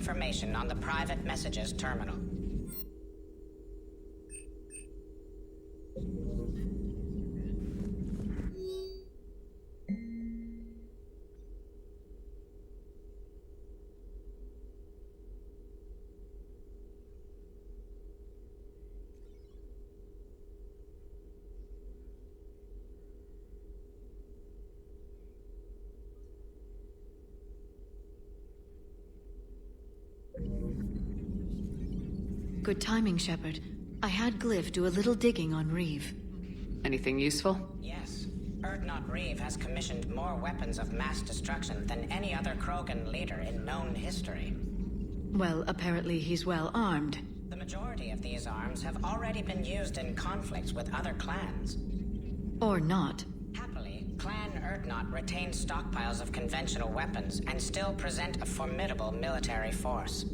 information on the private messages terminal. Good timing, Shepard. I had Glyph do a little digging on Reeve. Anything useful? Yes. Urdnot Reeve has commissioned more weapons of mass destruction than any other Krogan leader in known history. Well, apparently he's well armed. The majority of these arms have already been used in conflicts with other clans. Or not. Happily, Clan Urdnot retains stockpiles of conventional weapons and still present a formidable military force.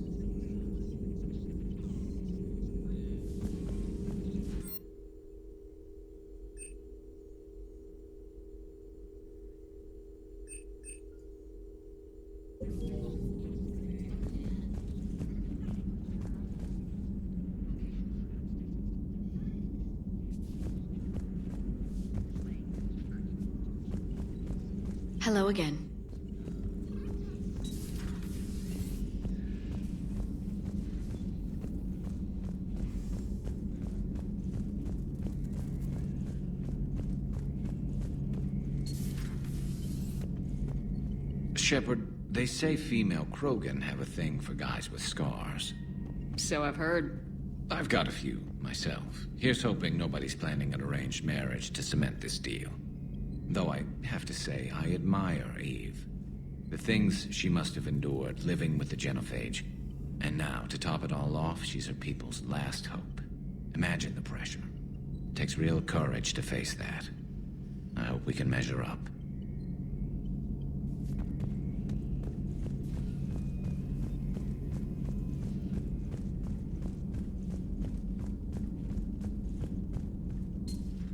Hello again. Shepard, they say female Krogan have a thing for guys with scars. So I've heard. I've got a few, myself. Here's hoping nobody's planning an arranged marriage to cement this deal. Though I have to say, I admire Eve. The things she must have endured living with the Genophage. And now, to top it all off, she's her people's last hope. Imagine the pressure. Takes real courage to face that. I hope we can measure up.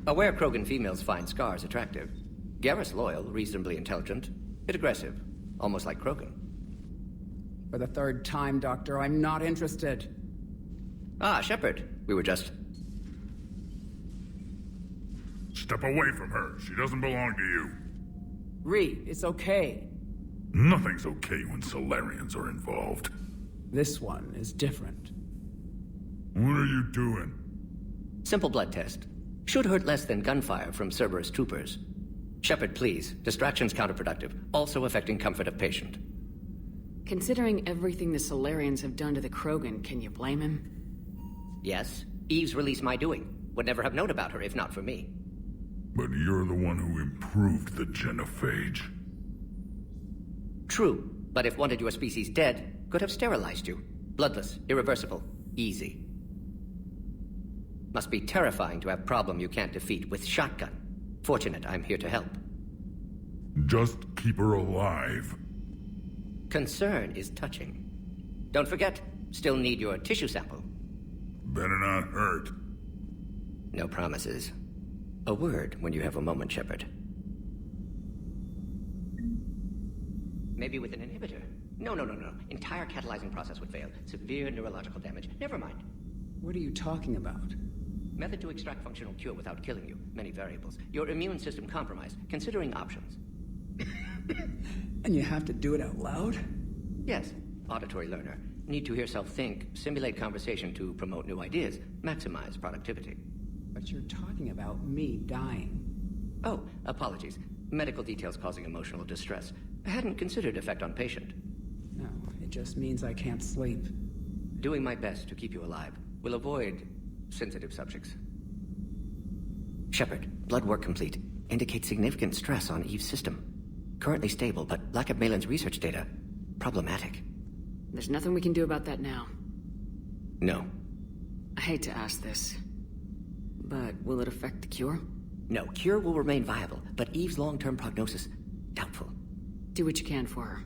Aware Krogan females find scars attractive. Garrus loyal, reasonably intelligent, bit aggressive, almost like Krogan. For the third time, Doctor, I'm not interested. Ah, Shepard. We were just... Step away from her. She doesn't belong to you. Reeve, it's okay. Nothing's okay when Salarians are involved. This one is different. What are you doing? Simple blood test. Should hurt less than gunfire from Cerberus troopers. Shepard, please. Distraction's counterproductive, also affecting comfort of patient. Considering everything the Solarians have done to the Krogan, can you blame him? Yes, Eve's release my doing. Would never have known about her if not for me. But you're the one who improved the Genophage. True, but if wanted your species dead, could have sterilized you. Bloodless, irreversible, easy. Must be terrifying to have problem you can't defeat with shotgun. Fortunate I'm here to help. Just keep her alive. Concern is touching. Don't forget, still need your tissue sample. Better not hurt. No promises. A word when you have a moment, Shepard. Maybe with an inhibitor. No. Entire catalyzing process would fail. Severe neurological damage. Never mind. What are you talking about? Method to extract functional cure without killing you. Many variables. Your immune system compromised. Considering options. And you have to do it out loud? Yes. Auditory learner. Need to hear self-think, simulate conversation to promote new ideas, maximize productivity. But you're talking about me dying. Oh, apologies. Medical details causing emotional distress. Hadn't considered effect on patient. No, it just means I can't sleep. Doing my best to keep you alive. Will avoid sensitive subjects. Shepard, blood work complete. Indicates significant stress on Eve's system. Currently stable, but lack of Malin's research data. Problematic. There's nothing we can do about that now. No. I hate to ask this, but will it affect the cure? No, cure will remain viable, but Eve's long-term prognosis, doubtful. Do what you can for her.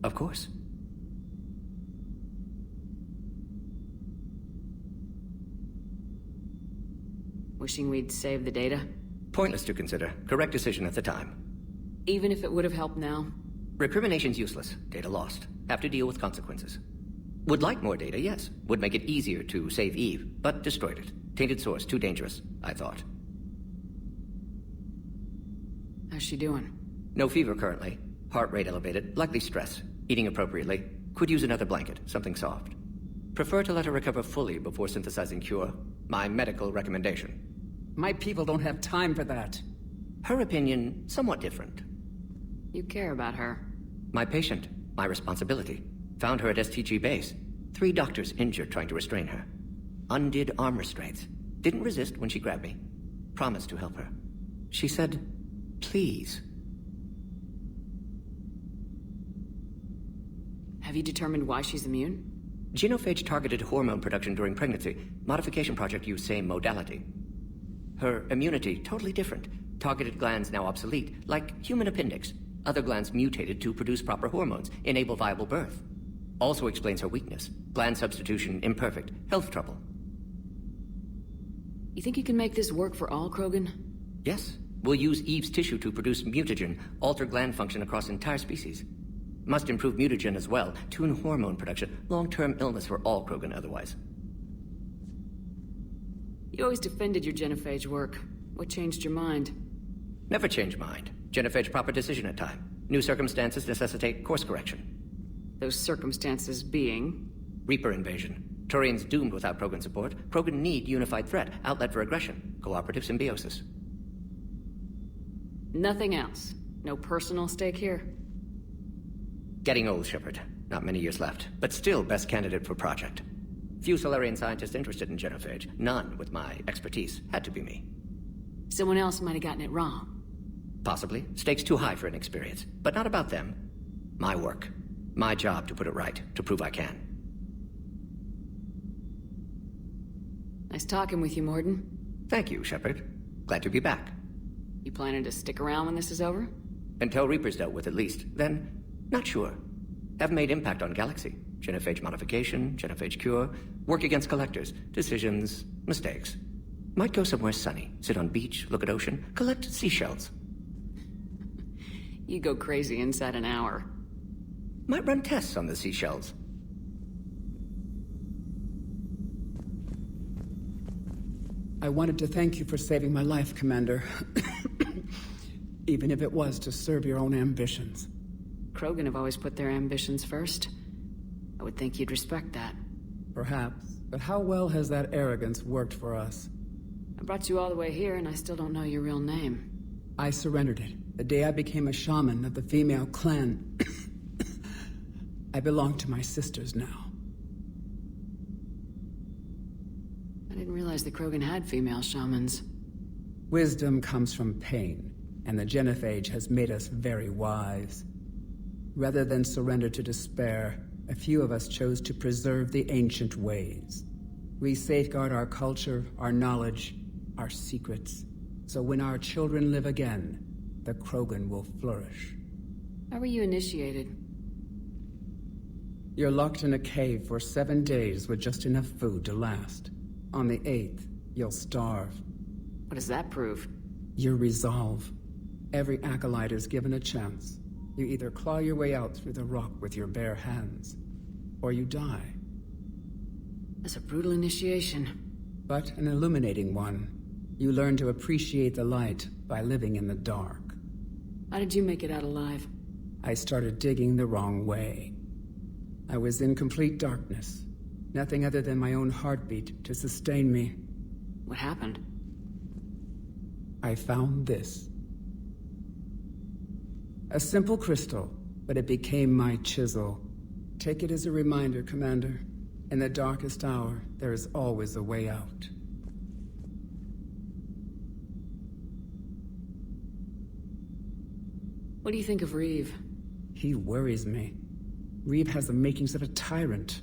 Of course. Wishing we'd saved the data? Pointless to consider. Correct decision at the time. Even if it would have helped now? Recrimination's useless. Data lost. Have to deal with consequences. Would like more data, yes. Would make it easier to save Eve, but destroyed it. Tainted source, too dangerous, I thought. How's she doing? No fever currently. Heart rate elevated, likely stress. Eating appropriately. Could use another blanket, something soft. Prefer to let her recover fully before synthesizing cure. My medical recommendation. My people don't have time for that. Her opinion, somewhat different. You care about her. My patient, my responsibility. Found her at STG base. 3 doctors injured trying to restrain her. Undid arm restraints. Didn't resist when she grabbed me. Promised to help her. She said, please. Have you determined why she's immune? Genophage targeted hormone production during pregnancy. Modification project used same modality. Her immunity, totally different. Targeted glands now obsolete, like human appendix. Other glands mutated to produce proper hormones, enable viable birth. Also explains her weakness. Gland substitution imperfect. Health trouble. You think you can make this work for all Krogan? Yes. We'll use Eve's tissue to produce mutagen, alter gland function across entire species. Must improve mutagen as well, tune hormone production. Long-term illness for all Krogan otherwise. You always defended your genophage work. What changed your mind? Never change mind. Genophage proper decision at time. New circumstances necessitate course correction. Those circumstances being? Reaper invasion. Turians doomed without Krogan support. Krogan need unified threat, outlet for aggression. Cooperative symbiosis. Nothing else. No personal stake here? Getting old, Shepard. Not many years left, but still best candidate for project. Few Solarian scientists interested in genophage. None with my expertise. Had to be me. Someone else might have gotten it wrong. Possibly. Stakes too high for inexperience. But not about them. My work. My job to put it right. To prove I can. Nice talking with you, Mordin. Thank you, Shepard. Glad to be back. You planning to stick around when this is over? Until Reaper's dealt with, at least. Then, not sure. Have made impact on Galaxy. Genophage modification, genophage cure, work against collectors, decisions, mistakes. Might go somewhere sunny, sit on beach, look at ocean, collect seashells. You go crazy inside an hour. Might run tests on the seashells. I wanted to thank you for saving my life, Commander. Even if it was to serve your own ambitions. Krogan have always put their ambitions first. I would think you'd respect that. Perhaps. But how well has that arrogance worked for us? I brought you all the way here and I still don't know your real name. I surrendered it the day I became a shaman of the female clan. I belong to my sisters now. I didn't realize the Krogan had female shamans. Wisdom comes from pain, and the genophage has made us very wise. Rather than surrender to despair, a few of us chose to preserve the ancient ways. We safeguard our culture, our knowledge, our secrets. So when our children live again, the Krogan will flourish. How were you initiated? You're locked in a cave for 7 days with just enough food to last. On the 8th, you'll starve. What does that prove? Your resolve. Every acolyte is given a chance. You either claw your way out through the rock with your bare hands, or you die. That's a brutal initiation. But an illuminating one. You learn to appreciate the light by living in the dark. How did you make it out alive? I started digging the wrong way. I was in complete darkness. Nothing other than my own heartbeat to sustain me. What happened? I found this. A simple crystal, but it became my chisel. Take it as a reminder, Commander. In the darkest hour, there is always a way out. What do you think of Reeve? He worries me. Reeve has the makings of a tyrant.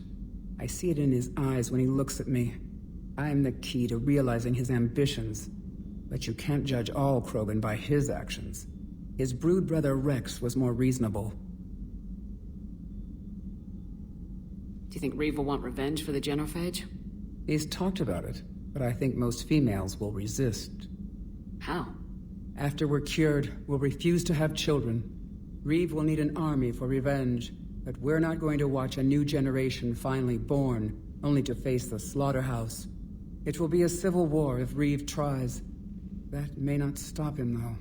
I see it in his eyes when he looks at me. I am the key to realizing his ambitions. But you can't judge all Krogan by his actions. His brood brother Rex was more reasonable. Do you think Reeve will want revenge for the genophage? He's talked about it, but I think most females will resist. How? After we're cured, we'll refuse to have children. Reeve will need an army for revenge. But we're not going to watch a new generation finally born, only to face the slaughterhouse. It will be a civil war if Reeve tries. That may not stop him, though.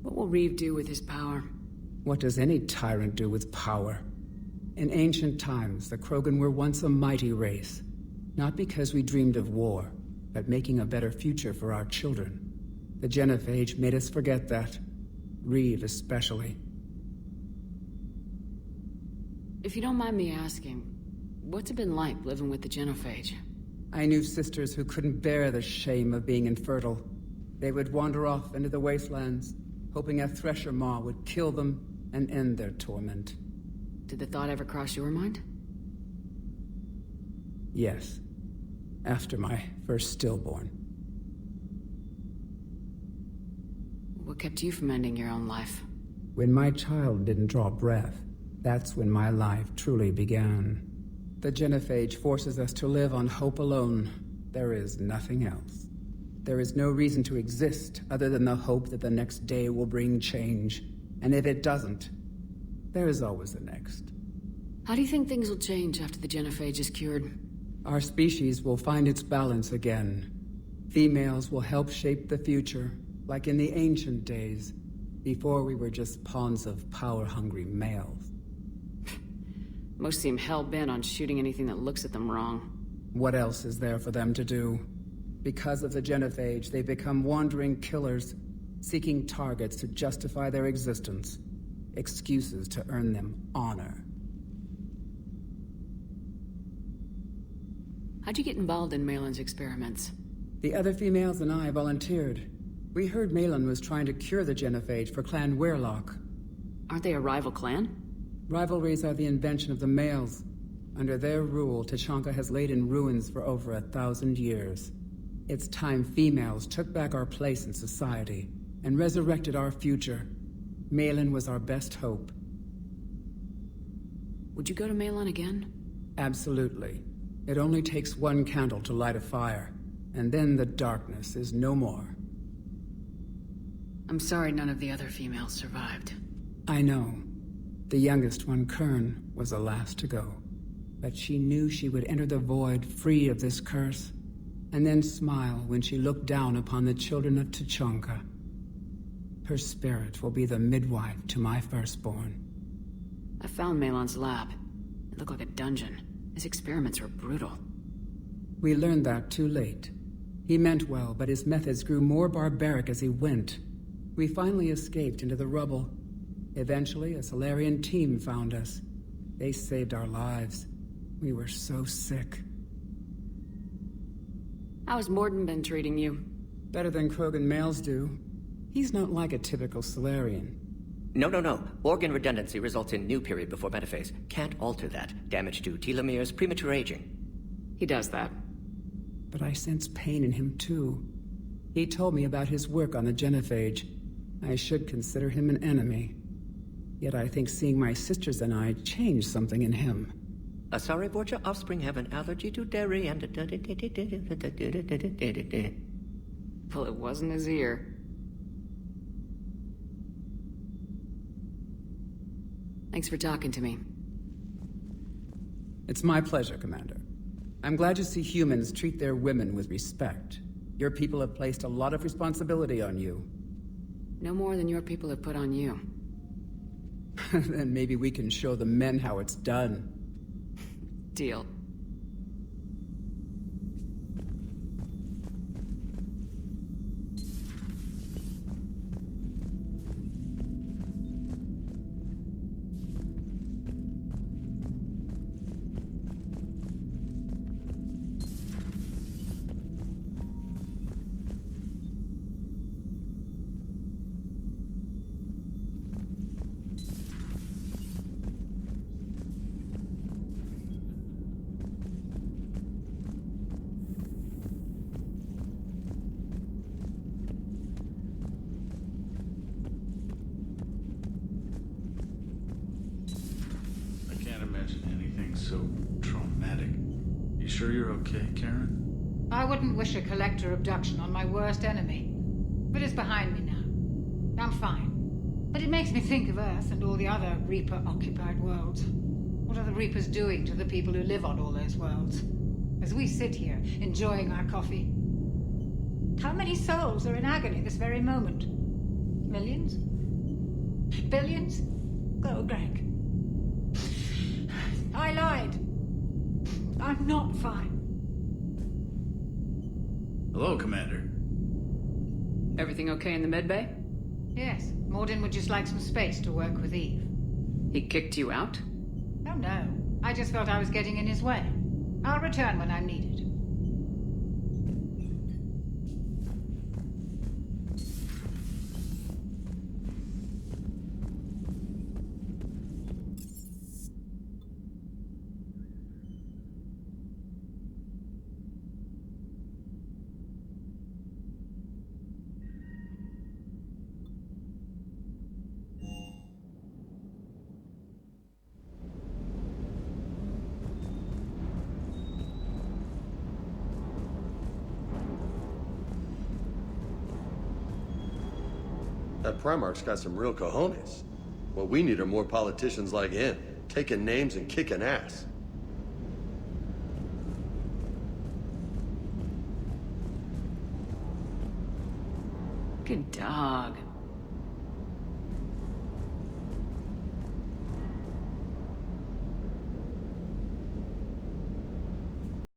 What will Reeve do with his power? What does any tyrant do with power? In ancient times, the Krogan were once a mighty race. Not because we dreamed of war, but making a better future for our children. The Genophage made us forget that. Reeve especially. If you don't mind me asking, what's it been like living with the Genophage? I knew sisters who couldn't bear the shame of being infertile. They would wander off into the wastelands, hoping a Thresher Maw would kill them and end their torment. Did the thought ever cross your mind? Yes. After my first stillborn. What kept you from ending your own life? When my child didn't draw breath, that's when my life truly began. The Genophage forces us to live on hope alone. There is nothing else. There is no reason to exist other than the hope that the next day will bring change. And if it doesn't, there is always the next. How do you think things will change after the Genophage is cured? Our species will find its balance again. Females will help shape the future, like in the ancient days, before we were just pawns of power-hungry males. Most seem hell-bent on shooting anything that looks at them wrong. What else is there for them to do? Because of the Genophage, they become wandering killers, seeking targets to justify their existence. Excuses to earn them honor. How'd you get involved in Malin's experiments? The other females and I volunteered. We heard Malin was trying to cure the Genophage for Clan Weirlock. Aren't they a rival clan? Rivalries are the invention of the males. Under their rule, Tuchanka has laid in ruins for over 1,000 years. It's time females took back our place in society and resurrected our future. Malin was our best hope. Would you go to Malin again? Absolutely. It only takes one candle to light a fire, and then the darkness is no more. I'm sorry none of the other females survived. I know. The youngest one, Kern, was the last to go. But she knew she would enter the void free of this curse, and then smile when she looked down upon the children of Tuchanka. Her spirit will be the midwife to my firstborn. I found Malin's lab. It looked like a dungeon. His experiments were brutal. We learned that too late. He meant well, but his methods grew more barbaric as he went. We finally escaped into the rubble. Eventually, a Solarian team found us. They saved our lives. We were so sick. How has Mordin been treating you? Better than Krogan males do. He's not like a typical Solarian. No. Organ redundancy results in new period before metaphase. Can't alter that. Damage to telomeres, premature aging. He does that. But I sense pain in him too. He told me about his work on the Genophage. I should consider him an enemy. Yet I think seeing my sisters and I changed something in him. Asari Borgia offspring have an allergy to dairy and... Well, it wasn't his ear. Thanks for talking to me. It's my pleasure, Commander. I'm glad to see humans treat their women with respect. Your people have placed a lot of responsibility on you. No more than your people have put on you. Then maybe we can show the men how it's done. Deal. So traumatic. You sure you're okay, Karen? I wouldn't wish a collector abduction on my worst enemy. But it's behind me now. I'm fine. But it makes me think of Earth and all the other Reaper-occupied worlds. What are the Reapers doing to the people who live on all those worlds? As we sit here, enjoying our coffee. How many souls are in agony this very moment? Millions? Billions? Go, Greg. I lied. I'm not fine. Hello, Commander. Everything okay in the medbay? Yes, Mordin would just like some space to work with Eve. He kicked you out? Oh no, I just felt I was getting in his way. I'll return when I'm needed. That Primarch's got some real cojones. What we need are more politicians like him, taking names and kicking ass. Good dog.